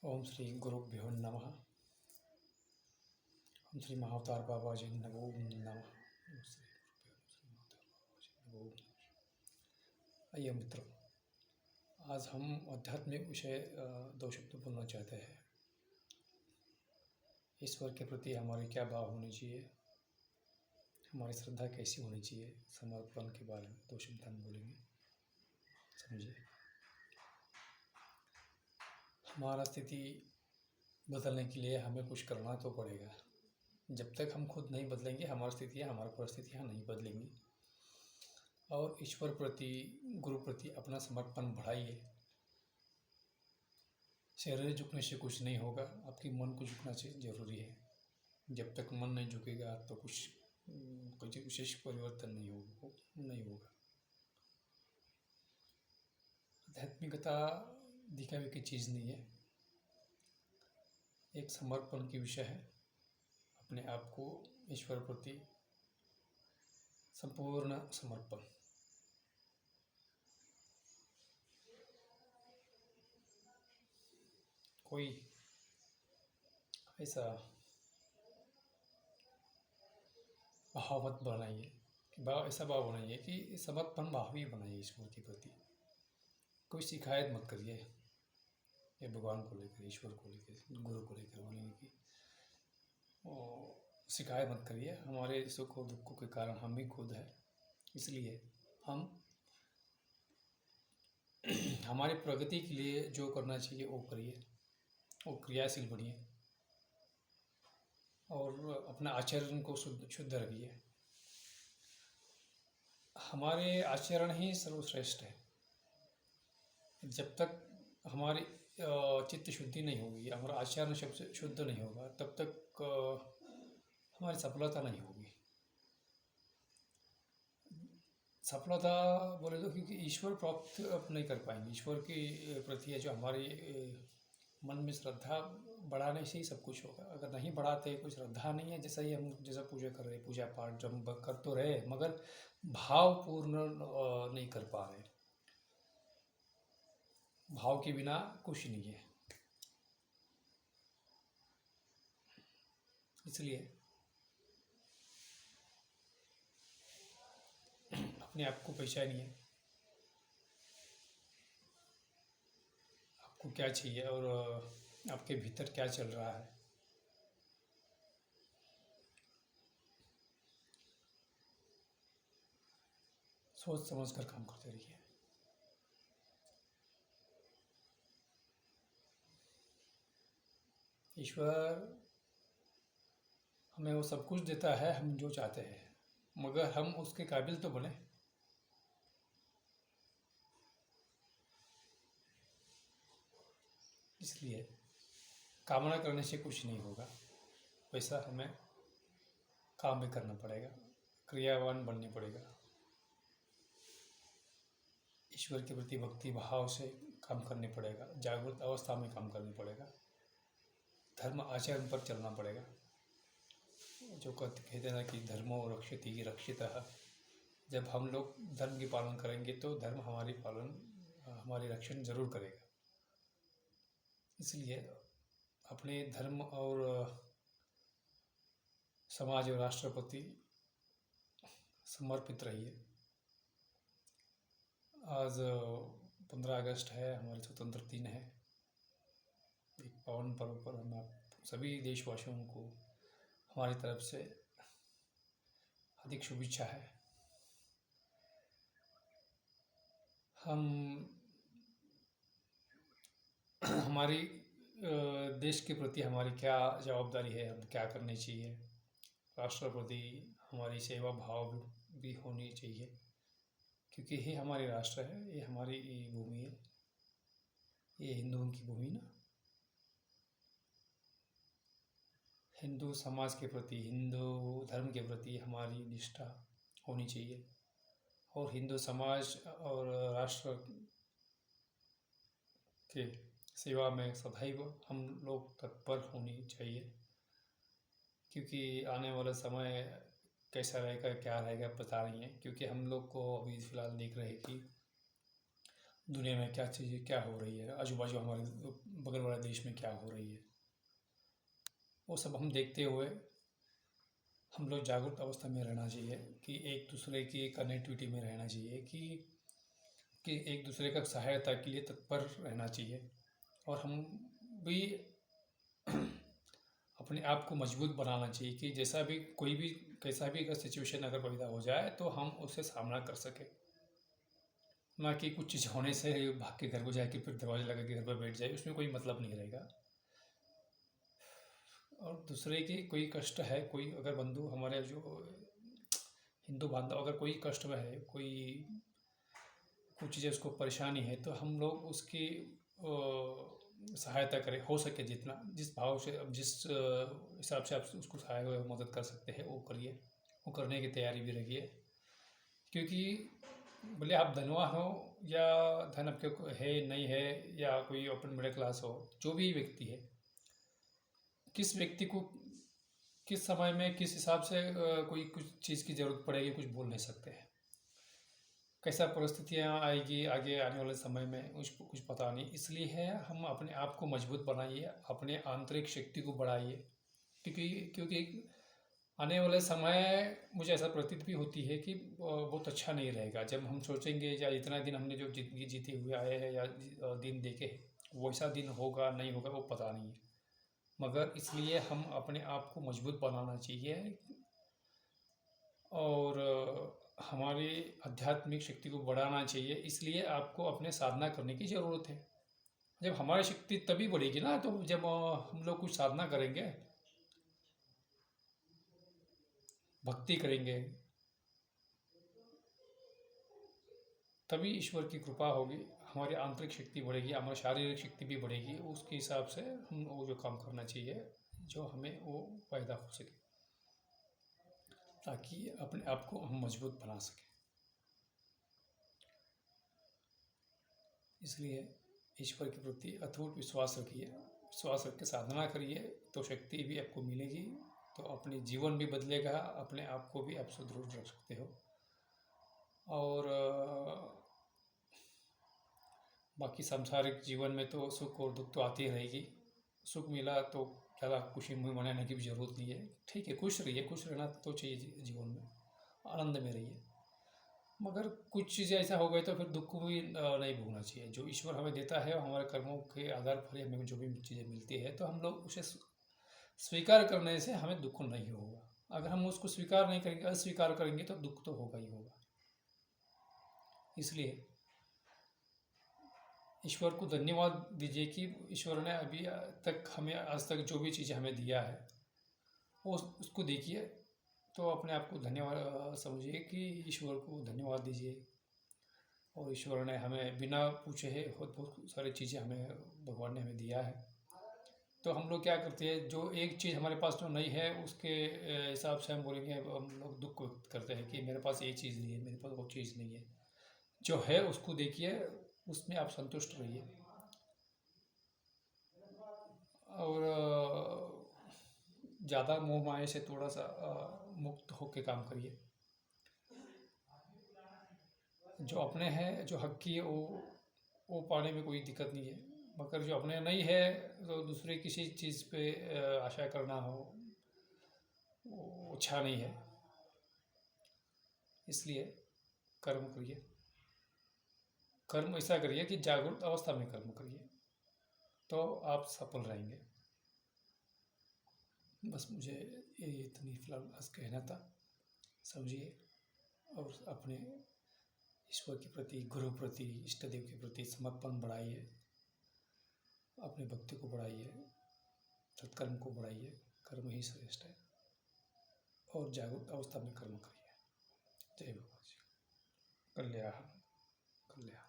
ओम श्री गुरुभ्यो नमः। ओम श्री महाअवतार बाबा जी नमो नमः। ओम श्री गुरुभ्यो नमः, श्री महाअवतार बाबा जी नमो नमः। आइए मित्रों, आज हम आध्यात्मिक विषय दो शब्द बोलना चाहते हैं। ईश्वर के प्रति हमारी क्या भाव होनी चाहिए, हमारी श्रद्धा कैसी होनी चाहिए, समर्पण के बारे में दो शब्द हम बोलेंगे। समझिए, हमारा स्थिति बदलने के लिए हमें कुछ करना तो पड़ेगा। जब तक हम खुद नहीं बदलेंगे, हमारी स्थितियाँ, हमारी परिस्थितियाँ नहीं बदलेंगी। और ईश्वर प्रति, गुरु प्रति अपना समर्पण बढ़ाइए। शरीर झुकने से कुछ नहीं होगा, आपकी मन को झुकना चाहिए, जरूरी है। जब तक मन नहीं झुकेगा तो कुछ विशेष परिवर्तन नहीं होगा। आध्यात्मिकता दिखावे की चीज़ नहीं है, एक समर्पण की विषय है। अपने आप को ईश्वर प्रति संपूर्ण समर्पण। कोई ऐसा भाव मत बनाइए कि ऐसा भाव बनाइए कि समर्पण भाव ही बनाइए ईश्वर के प्रति। कोई शिकायत मत करिए ये भगवान को लेकर, ईश्वर को लेकर, गुरु को लेकर बोलेंगे कि शिकायत मत करिए। हमारे सुख और दुखों के कारण हम भी खुद हैं, इसलिए हम हमारी प्रगति के लिए जो करना चाहिए वो करिए, वो क्रियाशील बनिए और अपना आचरण को शुद्ध रखिए। हमारे आचरण ही सर्वश्रेष्ठ है। जब तक हमारी चित्त शुद्धि नहीं होगी, हमारा आचरण शुद्ध नहीं होगा, तब तक हमारी सफलता नहीं होगी। सफलता बोले तो क्योंकि ईश्वर प्राप्त अब नहीं कर पाएंगे। ईश्वर के प्रति है जो हमारी मन में श्रद्धा बढ़ाने से ही सब कुछ होगा। अगर नहीं बढ़ाते, कोई श्रद्धा नहीं है, जैसा ही हम जैसा पूजा कर रहे, पूजा पाठ जब कर तो रहे मगर भावपूर्ण नहीं कर पा रहे। भाव के बिना कुछ नहीं है। इसलिए अपने आप को पहचानिए, आपको क्या चाहिए और आपके भीतर क्या चल रहा है। सोच समझ कर काम करते रहिए। ईश्वर हमें वो सब कुछ देता है हम जो चाहते हैं, मगर हम उसके काबिल तो बने। इसलिए कामना करने से कुछ नहीं होगा, वैसा हमें काम भी करना पड़ेगा, क्रियावान बनने पड़ेगा। ईश्वर के प्रति भक्ति भाव से काम करने पड़ेगा, जागृत अवस्था में काम करना पड़ेगा, धर्म आचरण पर चलना पड़ेगा। जो कहते हैं ना कि धर्मो रक्षति रक्षितः। जब हम लोग धर्म की पालन करेंगे तो धर्म हमारी रक्षण जरूर करेगा। इसलिए अपने धर्म और समाज और राष्ट्र प्रति समर्पित रहिए। आज 15 अगस्त है, हमारे स्वतंत्रता दिन है। एक पावन पर्व पर हम आप सभी देशवासियों को हमारी तरफ से अधिक शुभेच्छा है। हम हमारी देश के प्रति हमारी क्या जवाबदारी है, हम क्या करनी चाहिए, राष्ट्र प्रति हमारी सेवा भाव भी होनी चाहिए, क्योंकि ये हमारी राष्ट्र है, ये हमारी भूमि है, ये हिंदुओं की भूमि ना। हिंदू समाज के प्रति, हिंदू धर्म के प्रति हमारी निष्ठा होनी चाहिए और हिंदू समाज और राष्ट्र के सेवा में सदैव हम लोग तत्पर होनी चाहिए, क्योंकि आने वाला समय कैसा रहेगा क्या रहेगा पता नहीं है। क्योंकि हम लोग को अभी फ़िलहाल देख रहे हैं कि दुनिया में क्या चीज़ें क्या हो रही है, आजू बाजू हमारे बगल वाले देश में क्या हो रही है, वो सब हम देखते हुए हम लोग जागरूक अवस्था में रहना चाहिए कि एक दूसरे की कनेक्टिविटी में रहना चाहिए कि एक दूसरे का सहायता के लिए तत्पर रहना चाहिए। और हम भी अपने आप को मजबूत बनाना चाहिए कि जैसा भी कोई भी कैसा भी अगर सिचुएशन अगर पैदा हो जाए तो हम उससे सामना कर सकें, ना कि कुछ चीज़ होने से भाग के घर को जाके फिर दरवाजा लगा के घर पर बैठ जाए, उसमें कोई मतलब नहीं रहेगा। और दूसरे की कोई कष्ट है, कोई अगर बंधु हमारे जो हिंदू बांधव अगर कोई कष्ट में है, कोई कुछ चीज़ें उसको परेशानी है, तो हम लोग उसकी सहायता करें, हो सके जितना जिस भाव से अब जिस हिसाब से आप उसको सहायता मदद कर सकते हैं वो करिए, वो करने की तैयारी भी रखिए। क्योंकि भले आप धनवान हो या धन आपके है नहीं है, या कोई ओपन मिडिल क्लास हो, जो भी व्यक्ति है, किस व्यक्ति को किस समय में किस हिसाब से कोई कुछ चीज़ की ज़रूरत पड़ेगी कुछ बोल नहीं सकते हैं। कैसा परिस्थितियाँ आएगी आगे आने वाले समय में कुछ पता नहीं, इसलिए है हम अपने आप को मजबूत बनाइए, अपने आंतरिक शक्ति को बढ़ाइए। क्योंकि आने वाले समय मुझे ऐसा प्रतीत भी होती है कि बहुत अच्छा नहीं रहेगा जब हम सोचेंगे या इतना दिन हमने जो जिंदगी जीते हुए आए हैं या दिन देखे वैसा दिन होगा नहीं होगा वो पता नहीं है। मगर इसलिए हम अपने आप को मजबूत बनाना चाहिए और हमारी आध्यात्मिक शक्ति को बढ़ाना चाहिए। इसलिए आपको अपने साधना करने की ज़रूरत है। जब हमारी शक्ति तभी बढ़ेगी ना, तो जब हम लोग कुछ साधना करेंगे, भक्ति करेंगे, तभी ईश्वर की कृपा होगी, हमारी आंतरिक शक्ति बढ़ेगी, हमारी शारीरिक शक्ति भी बढ़ेगी। उसके हिसाब से हम वो जो काम करना चाहिए जो हमें वो पैदा हो सके, ताकि अपने आप को हम मजबूत बना सकें। इसलिए ईश्वर के प्रति अथूट विश्वास रखिए, विश्वास रख के साधना करिए तो शक्ति भी आपको मिलेगी, तो अपने जीवन भी बदलेगा, अपने आप को भी आप सुदृढ़ रख सकते हो। और बाकी सांसारिक जीवन में तो सुख और दुख तो आती ही रहेगी। सुख मिला तो ज़्यादा खुशी मनाने की भी ज़रूरत नहीं है, ठीक है, खुश रहिए, खुश रहना तो चाहिए जीवन में, आनंद में रहिए। मगर कुछ चीज़ें ऐसा हो गए तो फिर दुख को भी नहीं भूलना चाहिए। जो ईश्वर हमें देता है हमारे कर्मों के आधार पर हमें जो भी चीज़ें मिलती है, तो हम लोग उसे स्वीकार करने से हमें दुख नहीं होगा। अगर हम उसको स्वीकार नहीं करेंगे, अस्वीकार करेंगे, तो दुख तो होगा ही होगा। इसलिए ईश्वर को धन्यवाद दीजिए कि ईश्वर ने अभी तक हमें आज तक जो भी चीज़ें हमें दिया है वो उसको देखिए, तो अपने आप को धन्यवाद समझिए कि ईश्वर को धन्यवाद दीजिए। और ईश्वर ने हमें बिना पूछे है बहुत बहुत सारी चीज़ें हमें भगवान ने हमें दिया है। तो हम लोग क्या करते हैं, जो एक चीज़ हमारे पास जो नहीं है उसके हिसाब से हम बोलेंगे, हम लोग दुख व्यक्त करते हैं कि मेरे पास ये चीज़ नहीं है, मेरे पास वो चीज़ नहीं है। जो है उसको देखिए, उसमें आप संतुष्ट रहिए और ज़्यादा मोह माया से थोड़ा सा मुक्त होकर काम करिए। जो अपने हैं, जो हक की है वो पाने में कोई दिक्कत नहीं है, मगर जो अपने नहीं है तो दूसरे किसी चीज़ पे आशा करना हो वो अच्छा नहीं है। इसलिए कर्म करिए, कर्म ऐसा करिए कि जागरूक अवस्था में कर्म करिए, तो आप सफल रहेंगे। बस मुझे ये इतनी फिलहाल बस कहना था। समझिए और अपने ईश्वर के प्रति, गुरु प्रति, इष्ट देव के प्रति समर्पण बढ़ाइए, अपनी भक्ति को बढ़ाइए, सत्कर्म को बढ़ाइए। कर्म ही श्रेष्ठ है और जागरूक अवस्था में कर्म करिए। जय बाबा जी। कल्याण कल्याण।